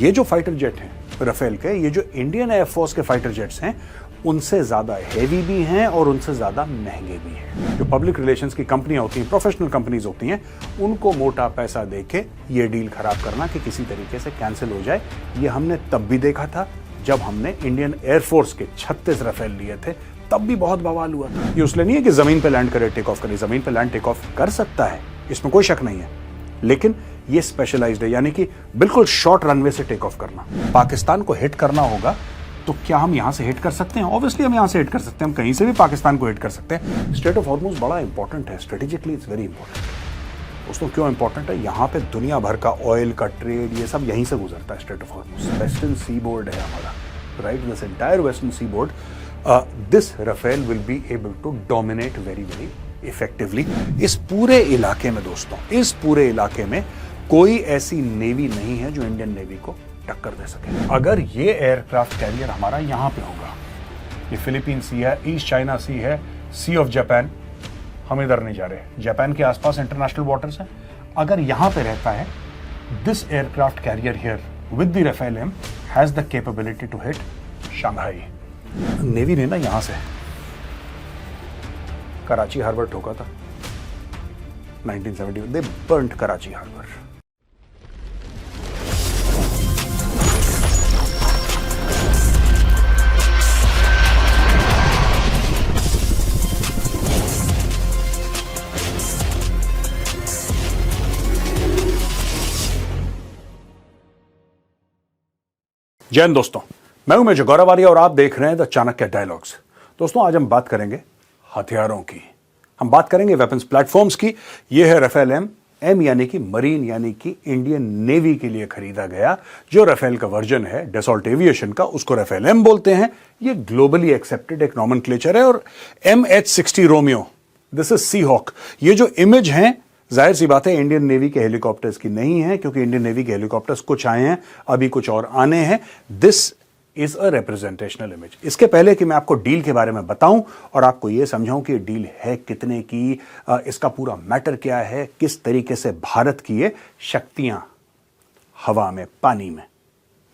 ये जो fighter jet हैं राफेल के, ये जो इंडियन एयरफोर्स के फाइटर जेट्स हैं, उनसे ज्यादा हेवी भी हैं और उनसे ज्यादा महंगे भी हैं। जो पब्लिक रिलेशंस की कंपनियां होती हैं, प्रोफेशनल कंपनीज होती हैं, उनको मोटा पैसा देके ये डील खराब करना कि किसी तरीके से कैंसिल हो जाए, ये हमने तब भी देखा था जब हमने इंडियन एयरफोर्स के 36 राफेल लिए थे, तब भी बहुत बवाल हुआ था। ये इसलिए नहीं है कि जमीन पे लैंड करे, टेक ऑफ करे, जमीन पे लैंड टेक ऑफ कर सकता है, इसमें कोई शक नहीं है, लेकिन ये स्पेशलाइज्ड है, यानी कि बिल्कुल शॉर्ट रनवे से टेक ऑफ करना। पाकिस्तान को हिट करना होगा तो क्या हम यहां से हिट कर सकते हैं? ऑब्वियसली हम यहां से हिट कर सकते हैं, हम कहीं से भी पाकिस्तान को हिट कर सकते हैं। स्ट्रेट ऑफ हॉर्मुज़ बड़ा इंपॉर्टेंट है, स्ट्रेटेजिकली इट्स वेरी इंपॉर्टेंट। दोस्तों क्यों इंपॉर्टेंट है? यहां पे दुनिया भर का ऑयल का ट्रेड ये सब यहीं से गुजरता है। Strait of Hormuz western seaboard है हमारा, right? This entire western seaboard, this Rafale will be able to dominate very very effectively इस पूरे इलाके में। दोस्तों इस पूरे इलाके में कोई ऐसी नेवी नहीं है जो इंडियन नेवी को टक्कर दे सके। अगर ये एयरक्राफ्ट कैरियर हमारा यहां पे होगा, ये फिलीपीन सी है, ईस्ट चाइना सी है, सी ऑफ जापान, हम इधर नहीं जा रहे, जापान के आसपास इंटरनेशनल वाटर्स है, अगर यहां पे रहता है, this aircraft carrier here with the Rafale M has the capability to hit Shanghai. Navy ने ना यहां से कराची हार्बर ठोका था 1970, दे बर्न्ड कराची हार्बर। जय हिंद दोस्तों, मैं हूं मेजर गौरव आर्य और आप देख रहे हैं द चाणक्य डायलॉग्स। दोस्तों आज हम बात करेंगे हथियारों की, हम बात करेंगे वेपन्स प्लेटफॉर्म्स की। यह है राफेल एम यानी कि मरीन यानी कि इंडियन नेवी के लिए खरीदा गया जो राफेल का वर्जन है डसॉल्ट एविएशन का, उसको राफेल एम बोलते हैं। यह ग्लोबली एक्सेप्टेड एक नॉमेनक्लेचर है। और MH-60 Romeo, this is Seahawk, ये जो इमेज है जाहिर सी बात है इंडियन नेवी के हेलीकॉप्टर्स की नहीं है, क्योंकि इंडियन नेवी के हेलीकॉप्टर्स कुछ आए हैं, अभी कुछ और आने हैं। This is a representational image. इसके पहले कि मैं आपको डील के बारे में बताऊं और आपको यह समझाऊं कि डील है कितने की, इसका पूरा मैटर क्या है, किस तरीके से भारत की ये शक्तियां हवा में, पानी में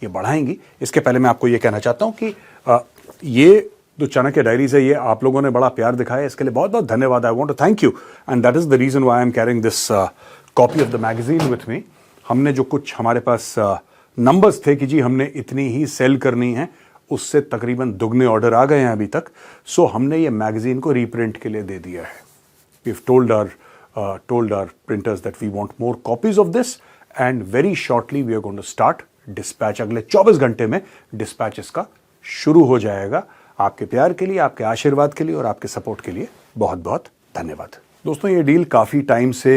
ये बढ़ाएंगी, इसके पहले मैं आपको यह कहना चाहता हूं कि ये जो चाणक्य डायरीज है, ये आप लोगों ने बड़ा प्यार दिखाया, इसके लिए बहुत बहुत धन्यवाद। I want to thank you and that is the reason why I am carrying this copy of the magazine with me. हमने जो कुछ हमारे पास नंबर्स थे कि जी हमने इतनी ही सेल करनी है, उससे तकरीबन दुगने ऑर्डर आ गए हैं अभी तक। सो हमने ये मैगजीन को रीप्रिंट के लिए दे दिया है। We have told our printers that we want more copies of this and very shortly we are going to start dispatch. अगले 24 घंटे में डिस्पैच इसका शुरू हो जाएगा। आपके प्यार के लिए, आपके आशीर्वाद के लिए और आपके सपोर्ट के लिए बहुत बहुत धन्यवाद। दोस्तों ये डील काफ़ी टाइम से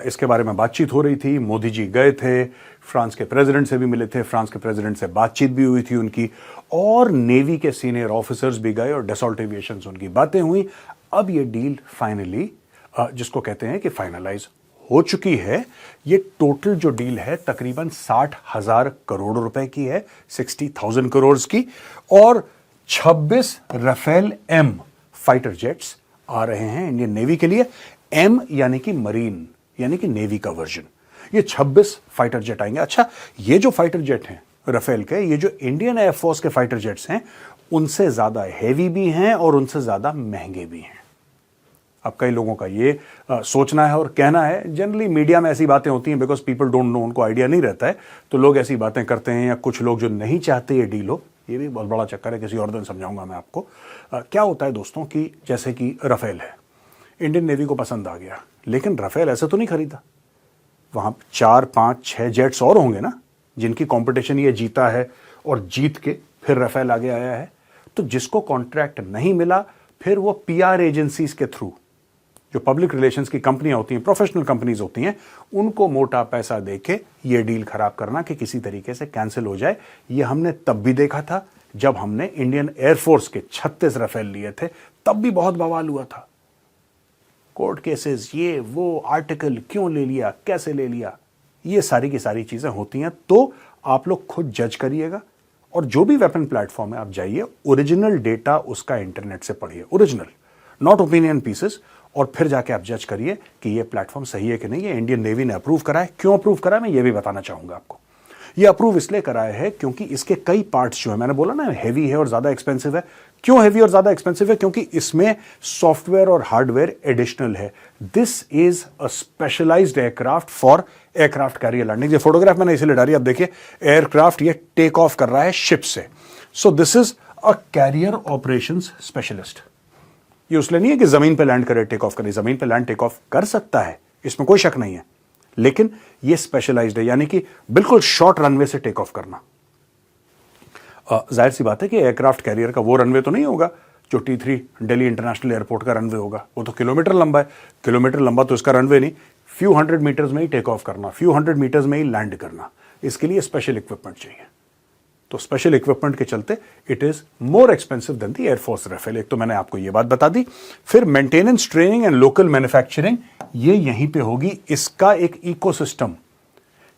इसके बारे में बातचीत हो रही थी। मोदी जी गए थे, फ्रांस के प्रेसिडेंट से भी मिले थे, फ्रांस के प्रेसिडेंट से बातचीत भी हुई थी उनकी, और नेवी के सीनियर ऑफिसर्स भी गए और डसॉल्ट एविएशन से उनकी बातें हुई। अब ये डील फाइनली जिसको कहते हैं कि फाइनलाइज हो चुकी है। ये टोटल जो डील है तकरीबन 60,000 करोड़ रुपए की है, 60,000 करोड़ की, और 26 राफेल एम फाइटर जेट्स आ रहे हैं इंडियन नेवी के लिए। एम यानी कि मरीन यानी कि नेवी का वर्जन। ये 26 फाइटर जेट आएंगे। अच्छा, ये जो फाइटर जेट हैं राफेल के, ये जो इंडियन एयरफोर्स के फाइटर जेट्स हैं, उनसे ज्यादा हेवी भी हैं और उनसे ज्यादा महंगे भी हैं। अब कई लोगों का ये सोचना है और कहना है, जनरली मीडिया में ऐसी बातें होती हैं बिकॉज पीपल डोंट नो, उनको आइडिया नहीं रहता है, तो लोग ऐसी बातें करते हैं, या कुछ लोग जो नहीं चाहते ये डील हो। ये भी बहुत बड़ा चक्कर है, किसी और दिन समझाऊंगा मैं आपको। क्या होता है दोस्तों कि जैसे कि राफेल है, इंडियन नेवी को पसंद आ गया, लेकिन राफेल ऐसे तो नहीं खरीदा। वहां 4, 5, 6 जेट्स और होंगे ना जिनकी कंपटीशन ये जीता है, और जीत के फिर राफेल आगे आया है। तो जिसको कॉन्ट्रैक्ट नहीं मिला, फिर वो PR एजेंसीज के थ्रू, जो पब्लिक रिलेशंस की कंपनियां होती हैं, प्रोफेशनल कंपनीज होती हैं, उनको मोटा पैसा देके ये डील खराब करना कि किसी तरीके से कैंसिल हो जाए। ये हमने तब भी देखा था जब हमने इंडियन एयरफोर्स के 36 राफेल लिए थे, तब भी बहुत बवाल हुआ था। कोर्ट केसेस, ये वो, आर्टिकल क्यों ले लिया, कैसे ले लिया, ये सारी की सारी चीजें होती हैं। तो आप लोग खुद जज करिएगा, और जो भी वेपन प्लेटफॉर्म है आप जाइए, ओरिजिनल डेटा उसका इंटरनेट से पढ़िए, ओरिजिनल, नॉट ओपिनियन पीसेस, और फिर जाके आप जज करिए कि ये प्लेटफॉर्म सही है कि नहीं। ये इंडियन नेवी ने अप्रूव करा है, क्यों अप्रूव करा है मैं ये भी बताना चाहूंगा आपको। ये अप्रूव इसलिए कराया है क्योंकि इसके कई पार्ट्स जो है, मैंने बोला ना हैवी है और ज्यादा एक्सपेंसिव है। क्यों हैवी और ज्यादा एक्सपेंसिव है? क्योंकि इसमें सॉफ्टवेयर और हार्डवेयर एडिशनल है। This is a specialised aircraft for aircraft carrier landing. ये फोटोग्राफ मैंने इसीलिए डाली, आप देखिए एयरक्राफ्ट ये टेक ऑफ कर रहा है शिप से। So this is a carrier operations specialist. ये उसलिए नहीं है कि जमीन पे लैंड करे टेक ऑफ करे, जमीन पे लैंड टेक ऑफ कर सकता है, इसमें कोई शक नहीं है, लेकिन ये स्पेशलाइज्ड है, यानी कि बिल्कुल शॉर्ट रनवे से टेक ऑफ करना। जाहिर सी बात है कि एयरक्राफ्ट कैरियर का वो रनवे तो नहीं होगा जो T3 दिल्ली इंटरनेशनल एयरपोर्ट का रनवे होगा, वो तो किलोमीटर लंबा है। किलोमीटर लंबा तो इसका रनवे नहीं, फ्यू हंड्रेड मीटर्स में ही टेक ऑफ करना, फ्यू हंड्रेड मीटर्स में ही लैंड करना, इसके लिए स्पेशल इक्विपमेंट चाहिए। तो स्पेशल इक्विपमेंट के चलते it is more expensive than the air force Rafale. एक तो मैंने आपको ये बात बता दी। फिर maintenance, training and local manufacturing ये यहीं पे होगी। इसका एक इकोसिस्टम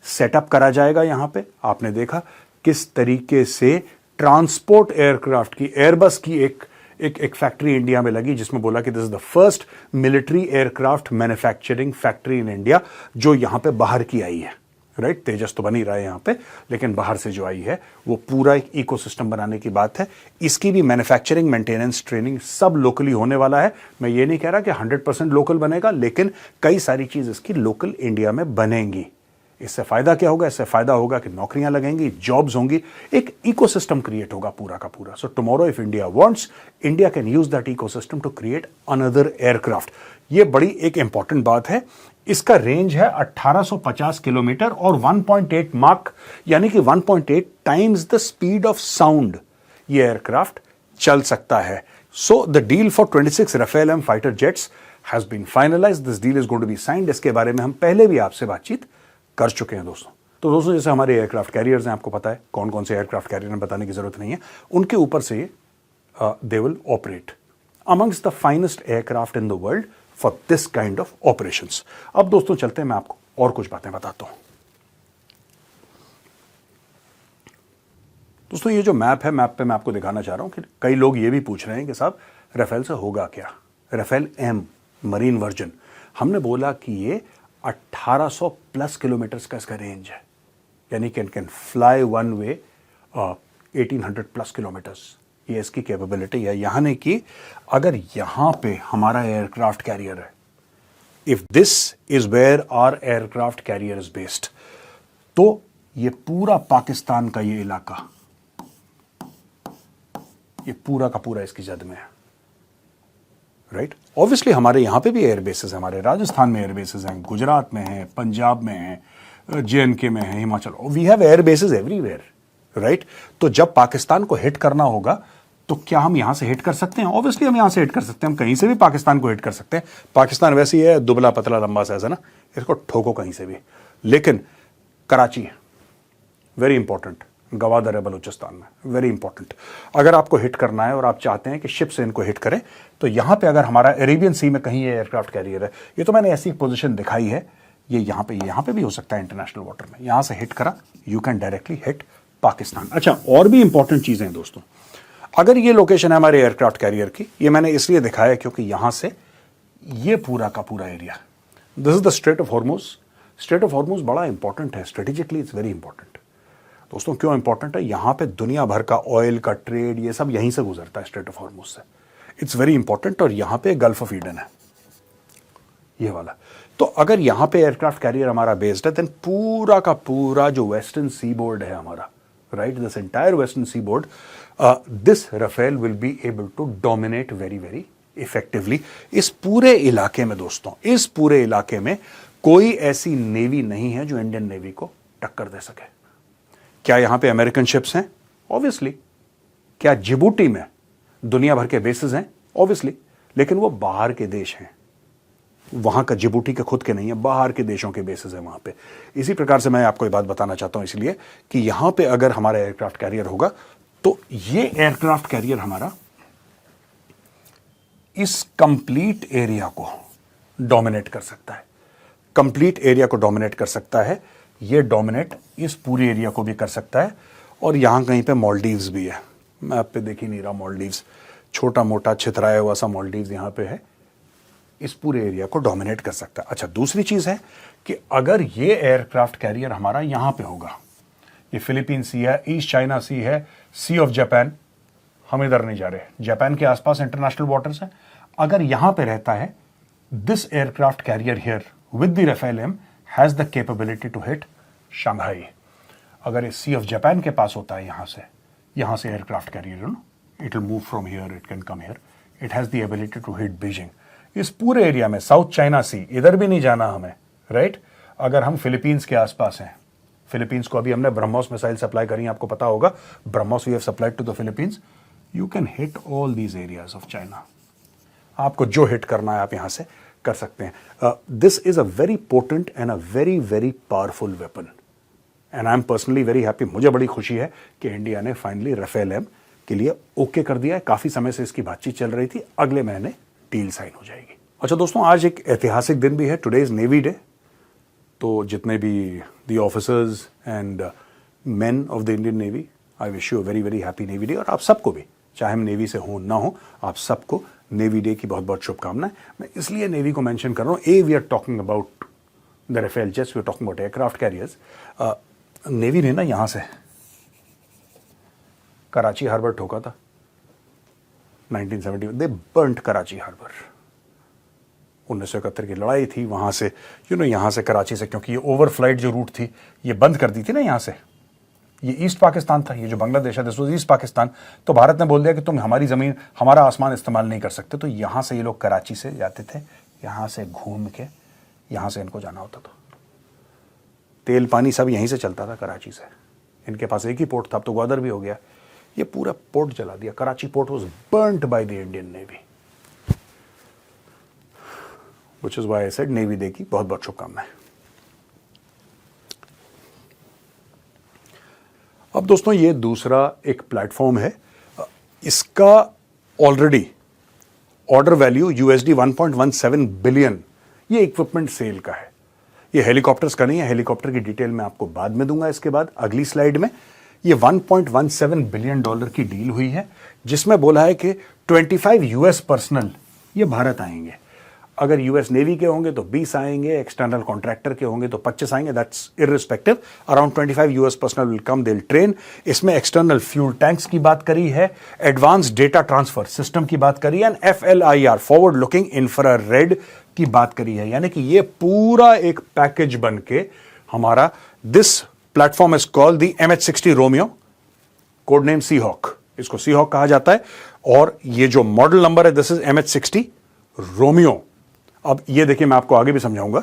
सेटअप करा जाएगा यहां पे। आपने देखा किस तरीके से ट्रांसपोर्ट एयरक्राफ्ट की, एयरबस की एक फैक्ट्री इंडिया में लगी, जिसमें बोला कि this is the first military aircraft manufacturing factory in India जो यहां पे बाहर की आई है। राइट, तेजस तो बन ही रहा है यहां पे, लेकिन बाहर से जो आई है वो पूरा एक इकोसिस्टम बनाने की बात है। इसकी भी मैन्युफैक्चरिंग, मेंटेनेंस, ट्रेनिंग सब लोकली होने वाला है। मैं ये नहीं कह रहा कि 100% लोकल बनेगा, लेकिन कई सारी चीज इसकी लोकल इंडिया में बनेंगी। इससे फायदा क्या होगा? इससे फायदा होगा कि नौकरियां लगेंगी, जॉब्स होंगी, एक इकोसिस्टम क्रिएट होगा पूरा का पूरा। So tomorrow if India wants, India can use that ecosystem to create another aircraft. ये बड़ी एक इंपॉर्टेंट बात है। इसका रेंज है 1850 किलोमीटर और 1.8 माक, यानी कि 1.8 times the speed of sound ये एयरक्राफ्ट चल सकता है। So the deal for 26 Rafale M fighter jets has been finalised. This deal is going to be signed. इसके बारे में हम पहले भी आपसे बातचीत कर चुके हैं दोस्तों। तो दोस्तों, जैसे हमारे एयरक्राफ्ट कैरियर्स हैं, आपको पता है कौन कौन से एयरक्राफ्ट कैरियर हैं, बताने की जरूरत नहीं है। उनके ऊपर से they will operate amongst the finest aircraft in the world for this kind of operations. अब दोस्तों चलते हैं, मैं आपको और कुछ बातें बताता हूं। दोस्तों, ये जो मैप है, मैप पे मैं आपको दिखाना चाह रहा हूं कि कई लोग ये भी पूछ रहे हैं कि साहब राफेल से होगा क्या? राफेल एम मरीन वर्जन, हमने बोला कि ये 1800 प्लस किलोमीटर्स का इसका रेंज है, यानी can fly one way 1800 plus kilometres. ये इसकी कैपेबिलिटी है। यानी कि अगर यहां पे हमारा एयरक्राफ्ट कैरियर है, if this is where our aircraft carrier is based, तो ये पूरा पाकिस्तान का ये इलाका, ये पूरा का पूरा इसकी जद में है। राइट, ऑब्वियसली हमारे यहां पे भी एयरबेसेस हैं, हमारे राजस्थान में एयरबेसेस हैं, गुजरात में है, पंजाब में है, JNK में है, Himachal, we have airbases everywhere. Right, तो जब पाकिस्तान को हिट करना होगा तो क्या हम यहां से हिट कर सकते हैं? ऑब्वियसली हम यहां से हिट कर सकते हैं, हम कहीं से भी पाकिस्तान को हिट कर सकते हैं। पाकिस्तान वैसे ही है, दुबला पतला लंबा सा है ना, इसको ठोको कहीं से भी। लेकिन कराची वेरी इंपॉर्टेंट, गवादर है बलूचिस्तान में, वेरी इंपॉर्टेंट। अगर आपको हिट करना है और आप चाहते हैं कि शिप से इनको हिट करें, तो यहां पे अगर हमारा अरेबियन सी में कहीं ये एयरक्राफ्ट कैरियर है, ये तो मैंने ऐसी पोजीशन दिखाई है, ये यहां पे भी हो सकता है इंटरनेशनल वाटर में, यहां से हिट करा, you can directly hit Pakistan. अच्छा, और भी इंपॉर्टेंट चीजें हैं दोस्तों। अगर ये लोकेशन है हमारे एयरक्राफ्ट कैरियर की, ये मैंने इसलिए दिखाया क्योंकि यहां से ये पूरा का पूरा area, this is the straight of Hormuz. Straight of Hormuz बड़ा इंपॉर्टेंट है, स्ट्रेटेजिकली इट्स वेरी इंपॉर्टेंट। दोस्तों, क्यों इंपॉर्टेंट है? यहां पे दुनिया भर का ऑयल का ट्रेड ये सब यहीं से गुजरता है, स्ट्रेट ऑफ हॉर्मुज से। It's very important. और यहां पे गल्फ ऑफ ईडन है ये वाला। तो अगर यहां पे एयरक्राफ्ट कैरियर हमारा बेस्ड है, देन पूरा का पूरा जो वेस्टर्न सी बोर्ड है हमारा, right, this entire western seaboard, this Rafale will be able to dominate very very effectively. इस पूरे इलाके में दोस्तों, इस पूरे इलाके में कोई ऐसी नेवी नहीं है जो इंडियन नेवी को टक्कर दे सके। क्या यहां पे अमेरिकन शिप्स हैं? ऑब्वियसली। क्या जिबूटी में दुनिया भर के बेसिस हैं? ऑब्वियसली। लेकिन वो बाहर के देश हैं, वहां का जिबूटी के खुद के नहीं है, बाहर के देशों के बेसिस है वहां पे। इसी प्रकार से मैं आपको ये बात बताना चाहता हूं इसलिए कि यहां पे अगर हमारा एयरक्राफ्ट कैरियर होगा, तो ये एयरक्राफ्ट कैरियर हमारा इस कंप्लीट एरिया को डोमिनेट कर सकता है, कंप्लीट एरिया को डोमिनेट कर सकता है। ये डोमिनेट इस पूरे एरिया को भी कर सकता है। और यहां कहीं पे मालदीव्स भी है, मैं आप पे देख ही नहीं रहा, मालदीव्स छोटा मोटा छितराया हुआ सा मालदीव्स यहां पे है, इस पूरे एरिया को डोमिनेट कर सकता है। अच्छा, दूसरी चीज है कि अगर ये एयरक्राफ्ट कैरियर हमारा यहां पे होगा, ये फिलीपीन सी है, ईस्ट चाइना सी है, सी ऑफ जापान। हम इधर नहीं जा रहे, जापान के आसपास इंटरनेशनल वाटर्स है। अगर यहां पे रहता है, this aircraft carrier here with the Rafale M has the capability to hit Shanghai. अगर इस सी ऑफ जापान के पास होता है, यहां से aircraft carrier, it will move from here, it can come here, it has the ability to hit Beijing. इस पूरे area में साउथ चाइना सी, इधर भी नहीं जाना हमें, राइट। अगर हम फिलीपींस के आसपास हैं, फिलीपींस को अभी हमने ब्रह्मोस मिसाइल सप्लाई करी, आपको पता होगा, BrahMos we have supplied to the Philippines. You can hit all these areas of China. आपको जो हिट करना है आप यहां से कर सकते हैं। This is a very potent and a very very powerful weapon, and I am personally very happy. मुझे बड़ी खुशी है कि इंडिया ने फाइनली राफेल एम के लिए ओके कर दिया है। काफी समय से इसकी बातचीत चल रही थी, अगले महीने डील साइन हो जाएगी। अच्छा दोस्तों, आज एक ऐतिहासिक दिन भी है, टुडे इज नेवी डे। तो जितने भी the officers and main of the Indian navy, I wish you a very very happy navy day. और आप सबको भी, चाहे हम नेवी से हो ना हो, आप सबको नेवी डे की बहुत बहुत शुभकामनाएं। मैं इसलिए नेवी को मेंशन कर रहा हूं, we are talking about the Rafale jets, we are talking about aircraft carriers. Navy ने ना यहां से कराची हार्बर ठोका था 1970, दे बर्न्ट कराची हार्बर। 1971 की लड़ाई थी, वहां से यहां से कराची से, क्योंकि ये ओवरफ्लाइट जो रूट थी ये बंद कर दी थी ना यहां से। ये ईस्ट पाकिस्तान था, ये जो बांग्लादेश है दिस वाज ईस्ट पाकिस्तान। तो भारत ने बोल दिया कि तुम हमारी जमीन, हमारा आसमान इस्तेमाल नहीं कर सकते। तो यहां से ये लोग कराची से जाते थे, यहां से घूम के यहां से इनको जाना होता था। तेल पानी सब यहीं से चलता था कराची से। इनके पास एक ही पोर्ट था, अब तो ग्वादर भी हो गया। ये पूरा पोर्ट जला दिया। Karachi port was burnt by the Indian navy, which is why I said navy day की बहुत बहुत शुभकामनाएं। अब दोस्तों, ये दूसरा एक प्लेटफॉर्म है, इसका already order value USD 1.17 billion, ये इक्विपमेंट सेल का है। ये हेलीकॉप्टर्स का नहीं है, हेलीकॉप्टर की डिटेल मैं आपको बाद में दूंगा, इसके बाद अगली स्लाइड में। ये 1.17 बिलियन डॉलर की डील हुई है, जिसमें बोला है कि 25 US पर्सनल ये भारत आएंगे। अगर US नेवी के होंगे तो 20 आएंगे, एक्सटर्नल कॉन्ट्रैक्टर के होंगे तो 25 आएंगे, that's irrespective. Around 25 US personal will come, they will train. इसमें एक्सटर्नल फ्यूल टैंक्स की बात करी है, एडवांस डेटा ट्रांसफर सिस्टम की बात करी है, and FLIR forward looking infrared की बात करी है। यानी कि ये पूरा एक पैकेज बन के हमारा, this platform is called the MH-60 Romeo, code name Seahawk, इसको सीहॉक कहा जाता है। और ये जो मॉडल नंबर है, दिस इज MH-60 रोमियो। अब ये देखिए, मैं आपको आगे भी समझाऊंगा।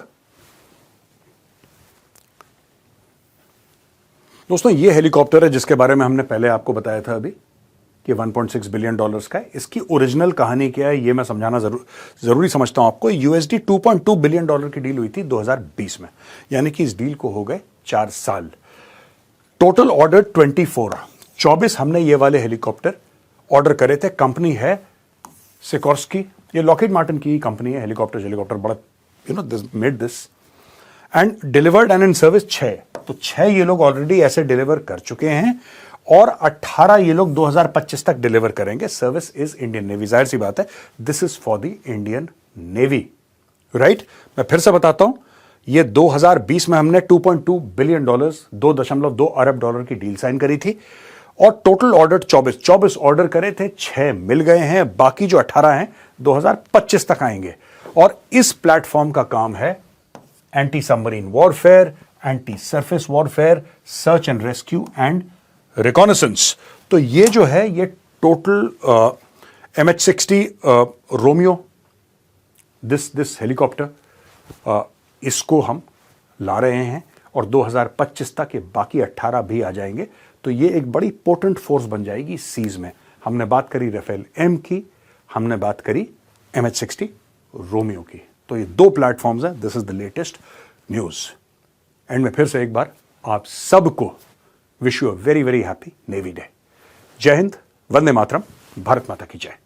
दोस्तों, ये हेलीकॉप्टर है जिसके बारे में हमने पहले आपको बताया था अभी कि 1.6 बिलियन डॉलर्स का है। इसकी ओरिजिनल कहानी क्या है ये मैं समझाना जरूरी समझता हूं आपको। USD 2.2 बिलियन डॉलर की डील हुई थी 2020 में, यानी कि इस डील को हो गए 4 साल। टोटल ऑर्डर 24 हमने ये वाले हेलीकॉप्टर ऑर्डर करे थे। कंपनी है सिकोर्स्की, ये लॉकहीड मार्टिन की कंपनी है। हेलीकॉप्टर बड़ा this made this and delivered and in service 6। तो 6 ये लोग ऑलरेडी ऐसे डिलीवर कर चुके हैं और 18 ये लोग 2025 तक डिलीवर करेंगे। सर्विस इज इंडियन नेवी, जाहिर सी बात है, this is for the Indian navy, right. मैं फिर से बताता हूं, ये 2020 में हमने 2.2 बिलियन डॉलर्स, 2.2 अरब डॉलर की डील साइन करी थी और टोटल ऑर्डर 24 ऑर्डर करे थे, 6 मिल गए हैं, बाकी जो 18 हैं 2025 तक आएंगे। और इस प्लेटफॉर्म का काम है anti submarine warfare, anti surface warfare, search and rescue and reconnaissance. तो ये जो है ये total MH-60 Romeo, this helicopter, इसको हम ला रहे हैं और 2025 तक ये बाकी 18 भी आ जाएंगे। तो ये एक बड़ी पोटेंट फोर्स बन जाएगी सीज में। हमने बात करी राफेल एम की, हमने बात करी MH-60 रोमियो की। तो ये 2 प्लेटफॉर्म्स हैं, this is the latest news. And मैं फिर से एक बार आप सबको wish you a very very happy navy day. जय हिंद, वंदे मातरम, भारत माता की जय।